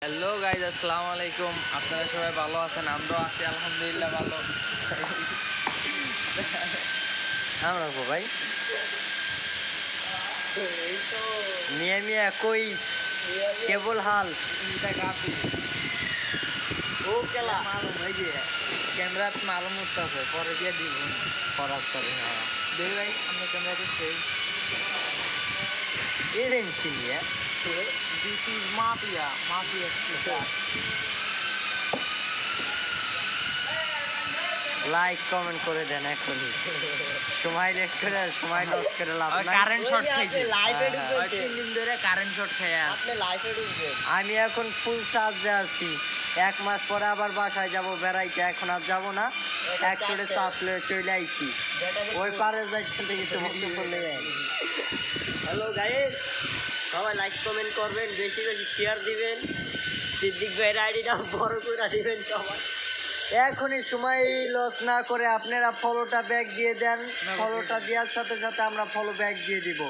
Hello guys, আসসালামু আলাইকুম। আপনারা সবাই ভালো আছেন? আমরাও আছি আলহামদুলিল্লাহ ভালো। আমরা ভাই মিয়া মিয়া কই কেবল হাল ও কেলা মালুম ভাই যে ক্যামেরাত মালুম উঠতেছে, পরে দিয়ে দিব করার পরে। হ্যাঁ দেখ ভাই, আমরা ক্যামেরা দেখছি এরেন চিনিয়া। This is mafia like comment করে দেন এখনই, সময় লেট করে সময় লস করে লাভ নাই। কারেন্ট শর্ট খাইছে, লাইভে ঢুকেছে 3 দিন ধরে কারেন্ট শর্ট খাইয়া আপনি লাইভে ঢুকবেন। আমি এখন ফুল চার্জে আছি, 1 মাস পরে আবার বাসায় যাব বেড়াইতে, এখন আর যাব না। এক করে চার্জ লয়ে চলে আইছি, ওই পারে যাইতে কিছু বক্তব্য নেই। হ্যালো গাইস, সবাই লাইক কমেন্ট করবেন, বেশি বেশি শেয়ার দিবেন, সিদ্দিক ভাইয়ের আইডিটা বড় করে দিবেন সবাই। এখনই সময় লস না করে আপনারা ফলোটা ব্যাক দিয়ে দেন, ফলোটা দেওয়ার সাথে সাথে আমরা ফলো ব্যাক দিয়ে দিব।